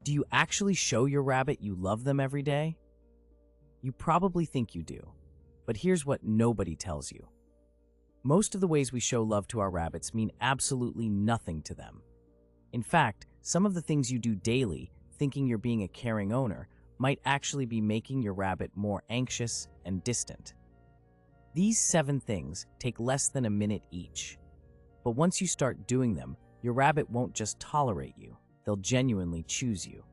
Do you actually show your rabbit you love them every day? You probably think you do, but here's what nobody tells you. Most of the ways we show love to our rabbits mean absolutely nothing to them. In fact, some of the things you do daily, thinking you're being a caring owner, might actually be making your rabbit more anxious and distant. These 7 things take less than a minute each. But once you start doing them, your rabbit won't just tolerate you, they'll genuinely choose you.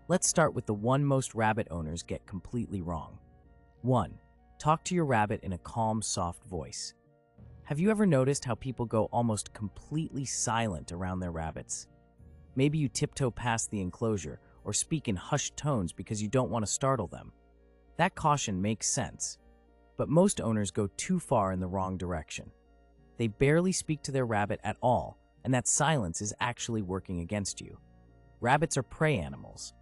Let's start with the one most rabbit owners get completely wrong. 1. Talk to your rabbit in a calm, soft voice. Have you ever noticed how people go almost completely silent around their rabbits? Maybe you tiptoe past the enclosure or speak in hushed tones because you don't want to startle them. That caution makes sense, but most owners go too far in the wrong direction. They barely speak to their rabbit at all, and that silence is actually working against you. Rabbits are prey animals.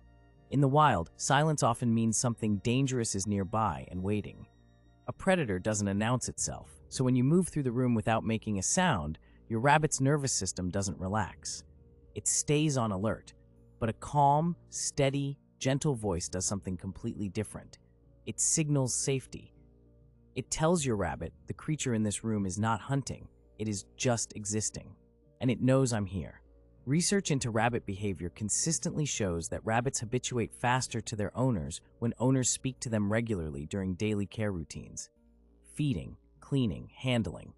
In the wild, silence often means something dangerous is nearby and waiting. A predator doesn't announce itself, so when you move through the room without making a sound, your rabbit's nervous system doesn't relax. It stays on alert, but a calm, steady, gentle voice does something completely different. It signals safety. It tells your rabbit the creature in this room is not hunting, it is just existing, and it knows I'm here. Research into rabbit behavior consistently shows that rabbits habituate faster to their owners when owners speak to them regularly during daily care routines. Feeding, cleaning, handling.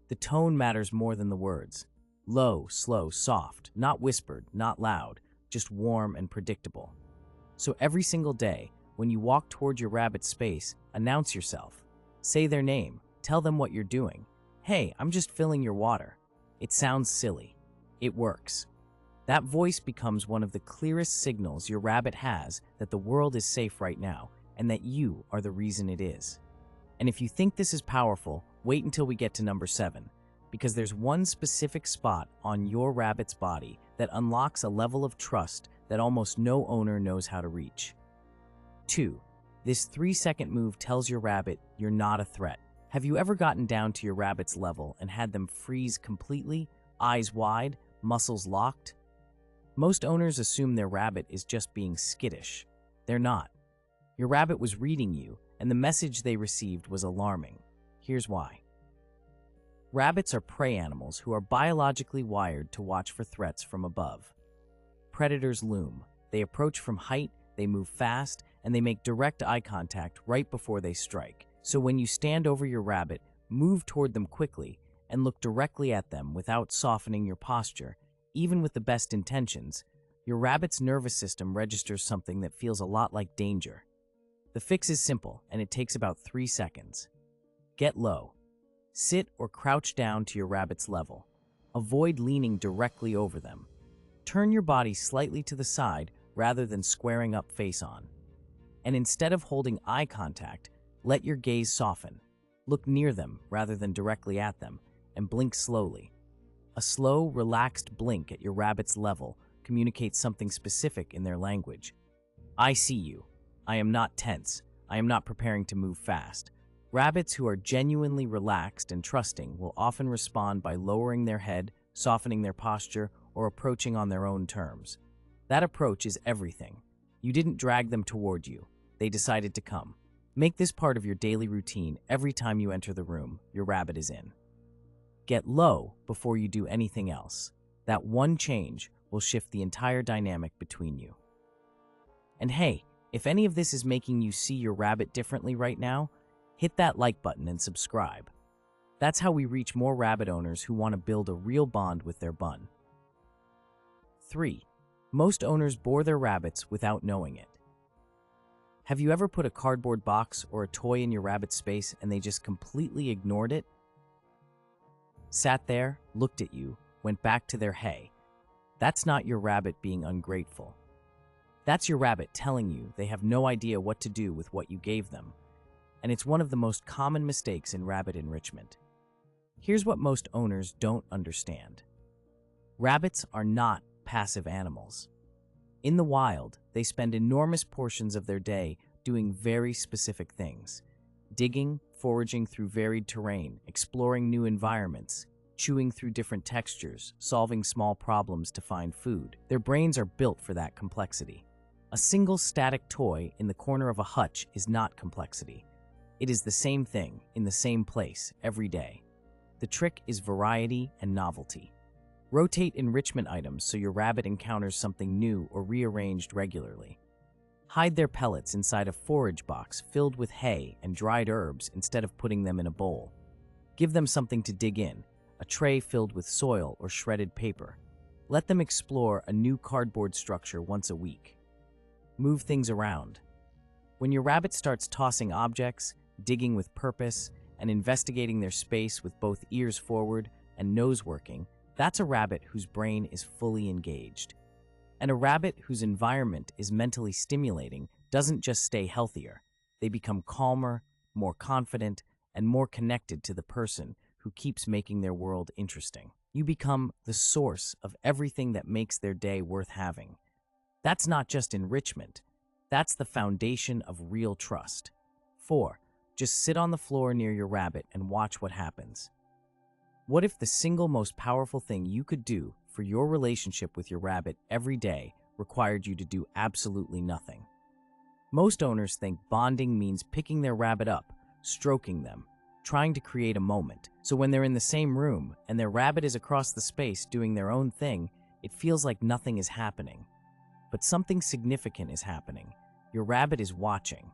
The tone matters more than the words. Low, slow, soft, not whispered, not loud, just warm and predictable. So every single day, when you walk toward your rabbit's space, announce yourself. Say their name, tell them what you're doing. Hey, I'm just filling your water. It sounds silly. It works. That voice becomes one of the clearest signals your rabbit has that the world is safe right now and that you are the reason it is. And if you think this is powerful, wait until we get to number 7, because there's one specific spot on your rabbit's body that unlocks a level of trust that almost no owner knows how to reach. 2. This 3-second move tells your rabbit you're not a threat. Have you ever gotten down to your rabbit's level and had them freeze completely, eyes wide, muscles locked? Most owners assume their rabbit is just being skittish. They're not. Your rabbit was reading you, and the message they received was alarming. Here's why. Rabbits are prey animals who are biologically wired to watch for threats from above. Predators loom. They approach from height, they move fast, and they make direct eye contact right before they strike. So when you stand over your rabbit, move toward them quickly, and look directly at them without softening your posture, even with the best intentions, your rabbit's nervous system registers something that feels a lot like danger. The fix is simple, and it takes about 3 seconds. Get low. Sit or crouch down to your rabbit's level. Avoid leaning directly over them. Turn your body slightly to the side rather than squaring up face on. And instead of holding eye contact, let your gaze soften. Look near them rather than directly at them, and blink slowly. A slow, relaxed blink at your rabbit's level communicates something specific in their language. I see you. I am not tense. I am not preparing to move fast. Rabbits who are genuinely relaxed and trusting will often respond by lowering their head, softening their posture, or approaching on their own terms. That approach is everything. You didn't drag them toward you. They decided to come. Make this part of your daily routine every time you enter the room your rabbit is in. Get low before you do anything else. That one change will shift the entire dynamic between you. And hey, if any of this is making you see your rabbit differently right now, hit that like button and subscribe. That's how we reach more rabbit owners who want to build a real bond with their bun. 3. Most owners bore their rabbits without knowing it. Have you ever put a cardboard box or a toy in your rabbit's space and they just completely ignored it? Sat there, looked at you, went back to their hay. That's not your rabbit being ungrateful. That's your rabbit telling you they have no idea what to do with what you gave them. And it's one of the most common mistakes in rabbit enrichment. Here's what most owners don't understand. Rabbits are not passive animals. In the wild, they spend enormous portions of their day doing very specific things. Digging, foraging through varied terrain, exploring new environments, chewing through different textures, solving small problems to find food. Their brains are built for that complexity. A single static toy in the corner of a hutch is not complexity. It is the same thing, in the same place, every day. The trick is variety and novelty. Rotate enrichment items so your rabbit encounters something new or rearranged regularly. Hide their pellets inside a forage box filled with hay and dried herbs instead of putting them in a bowl. Give them something to dig in, a tray filled with soil or shredded paper. Let them explore a new cardboard structure once a week. Move things around. When your rabbit starts tossing objects, digging with purpose, and investigating their space with both ears forward and nose working, that's a rabbit whose brain is fully engaged. And a rabbit whose environment is mentally stimulating doesn't just stay healthier. They become calmer, more confident, and more connected to the person who keeps making their world interesting. You become the source of everything that makes their day worth having. That's not just enrichment. That's the foundation of real trust. 4. Just sit on the floor near your rabbit and watch what happens. What if the single most powerful thing you could do for your relationship with your rabbit every day required you to do absolutely nothing? Most owners think bonding means picking their rabbit up, stroking them, trying to create a moment. So when they're in the same room and their rabbit is across the space doing their own thing, it feels like nothing is happening. But something significant is happening. Your rabbit is watching.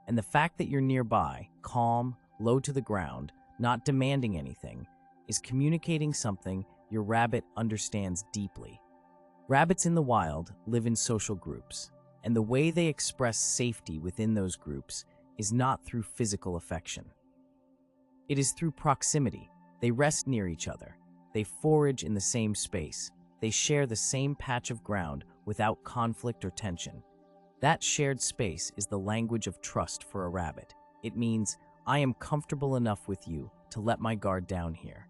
And the fact that you're nearby, calm, low to the ground, not demanding anything, is communicating something your rabbit understands deeply. Rabbits in the wild live in social groups, and the way they express safety within those groups is not through physical affection. It is through proximity. They rest near each other. They forage in the same space. They share the same patch of ground without conflict or tension. That shared space is the language of trust for a rabbit. It means, I am comfortable enough with you to let my guard down here.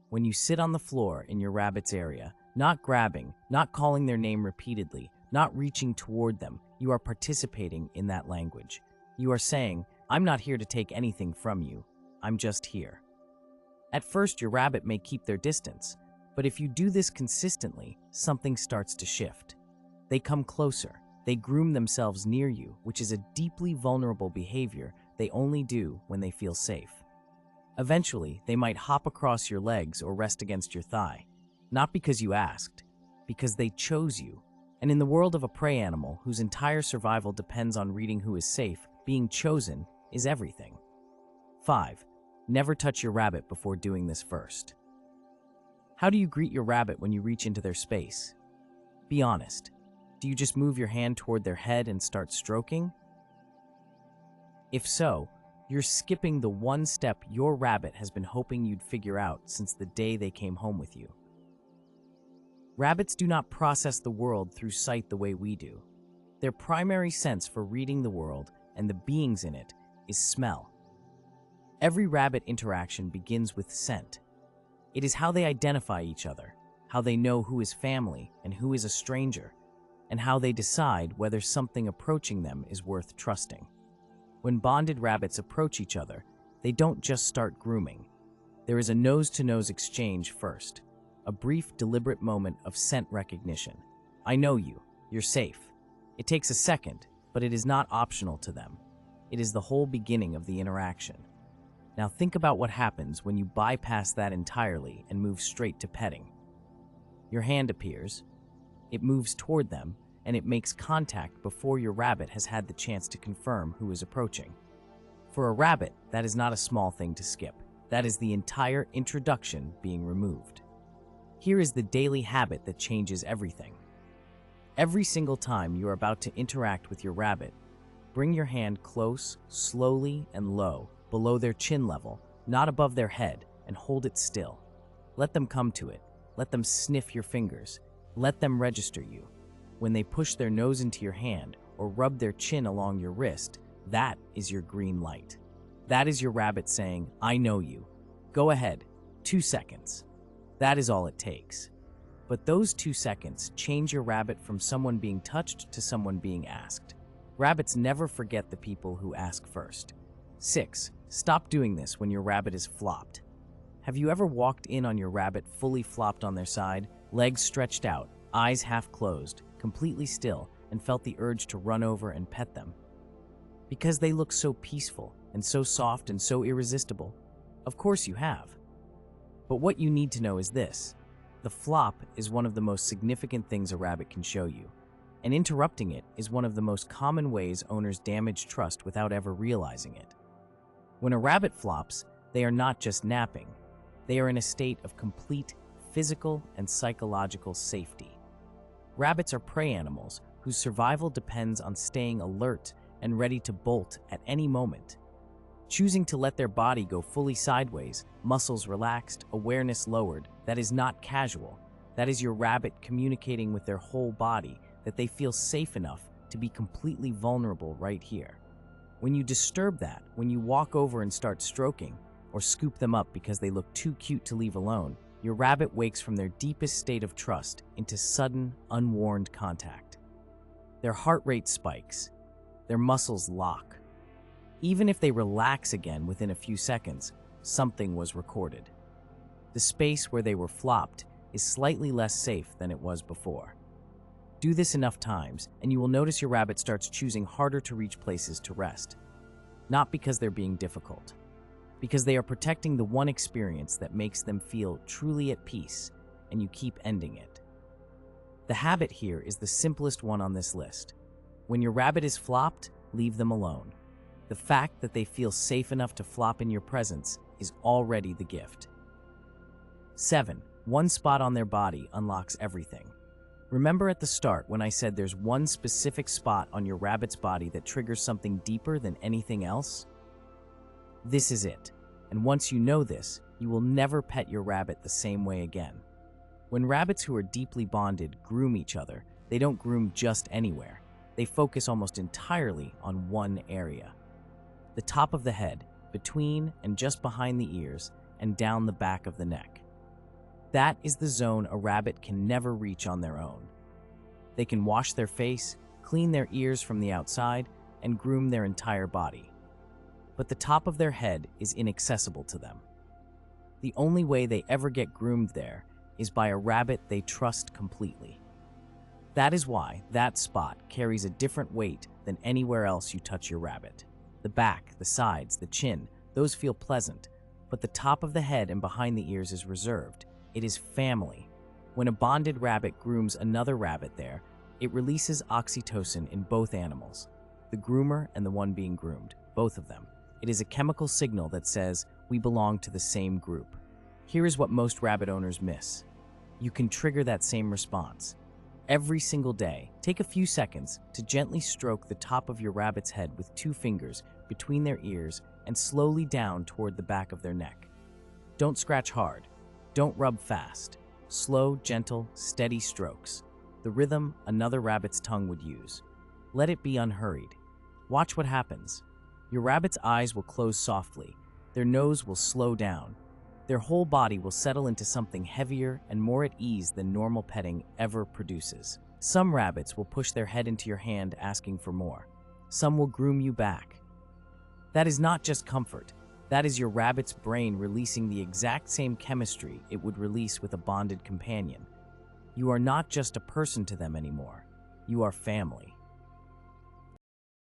When you sit on the floor in your rabbit's area, not grabbing, not calling their name repeatedly, not reaching toward them, you are participating in that language. You are saying, I'm not here to take anything from you. I'm just here. At first, your rabbit may keep their distance, but if you do this consistently, something starts to shift. They come closer. They groom themselves near you, which is a deeply vulnerable behavior they only do when they feel safe. Eventually, they might hop across your legs or rest against your thigh, not because you asked, because they chose you. And in the world of a prey animal whose entire survival depends on reading who is safe, being chosen is everything. 5. Never touch your rabbit before doing this first. How do you greet your rabbit when you reach into their space? Be honest. Do you just move your hand toward their head and start stroking? If so, you're skipping the one step your rabbit has been hoping you'd figure out since the day they came home with you. Rabbits do not process the world through sight the way we do. Their primary sense for reading the world and the beings in it is smell. Every rabbit interaction begins with scent. It is how they identify each other, how they know who is family and who is a stranger, and how they decide whether something approaching them is worth trusting. When bonded rabbits approach each other, they don't just start grooming. There is a nose-to-nose exchange first, a brief, deliberate moment of scent recognition. I know you. You're safe. It takes a second, but it is not optional to them. It is the whole beginning of the interaction. Now think about what happens when you bypass that entirely and move straight to petting. Your hand appears, it moves toward them, and it makes contact before your rabbit has had the chance to confirm who is approaching. For a rabbit, that is not a small thing to skip. That is the entire introduction being removed. Here is the daily habit that changes everything. Every single time you are about to interact with your rabbit, bring your hand close, slowly, and low, below their chin level, not above their head, and hold it still. Let them come to it. Let them sniff your fingers. Let them register you. When they push their nose into your hand or rub their chin along your wrist, that is your green light. That is your rabbit saying, I know you. Go ahead. 2 seconds. That is all it takes. But those 2 seconds change your rabbit from someone being touched to someone being asked. Rabbits never forget the people who ask first. 6. Stop doing this when your rabbit is flopped. Have you ever walked in on your rabbit fully flopped on their side, legs stretched out, eyes half closed, completely still, and felt the urge to run over and pet them? Because they look so peaceful and so soft and so irresistible. Of course you have. But what you need to know is this. The flop is one of the most significant things a rabbit can show you, and interrupting it is one of the most common ways owners damage trust without ever realizing it. When a rabbit flops, they are not just napping. They are in a state of complete physical and psychological safety. Rabbits are prey animals whose survival depends on staying alert and ready to bolt at any moment. Choosing to let their body go fully sideways, muscles relaxed, awareness lowered, that is not casual. That is your rabbit communicating with their whole body that they feel safe enough to be completely vulnerable right here. When you disturb that, when you walk over and start stroking, or scoop them up because they look too cute to leave alone, your rabbit wakes from their deepest state of trust into sudden, unwarned contact. Their heart rate spikes. Their muscles lock. Even if they relax again within a few seconds, something was recorded. The space where they were flopped is slightly less safe than it was before. Do this enough times, and you will notice your rabbit starts choosing harder to reach places to rest. Not because they're being difficult, because they are protecting the one experience that makes them feel truly at peace, and you keep ending it. The habit here is the simplest one on this list. When your rabbit is flopped, leave them alone. The fact that they feel safe enough to flop in your presence is already the gift. 7. One spot on their body unlocks everything. Remember at the start when I said there's one specific spot on your rabbit's body that triggers something deeper than anything else? This is it, and once you know this, you will never pet your rabbit the same way again. When rabbits who are deeply bonded groom each other, they don't groom just anywhere. They focus almost entirely on one area. The top of the head, between and just behind the ears, and down the back of the neck. That is the zone a rabbit can never reach on their own. They can wash their face, clean their ears from the outside, and groom their entire body. But the top of their head is inaccessible to them. The only way they ever get groomed there is by a rabbit they trust completely. That is why that spot carries a different weight than anywhere else you touch your rabbit. The back, the sides, the chin, those feel pleasant, but the top of the head and behind the ears is reserved. It is family. When a bonded rabbit grooms another rabbit there, it releases oxytocin in both animals, the groomer and the one being groomed, both of them. It is a chemical signal that says we belong to the same group. Here is what most rabbit owners miss. You can trigger that same response. Every single day, take a few seconds to gently stroke the top of your rabbit's head with 2 fingers between their ears and slowly down toward the back of their neck. Don't scratch hard. Don't rub fast. Slow, gentle, steady strokes. The rhythm another rabbit's tongue would use. Let it be unhurried. Watch what happens. Your rabbit's eyes will close softly. Their nose will slow down. Their whole body will settle into something heavier and more at ease than normal petting ever produces. Some rabbits will push their head into your hand asking for more. Some will groom you back. That is not just comfort. That is your rabbit's brain releasing the exact same chemistry it would release with a bonded companion. You are not just a person to them anymore. You are family.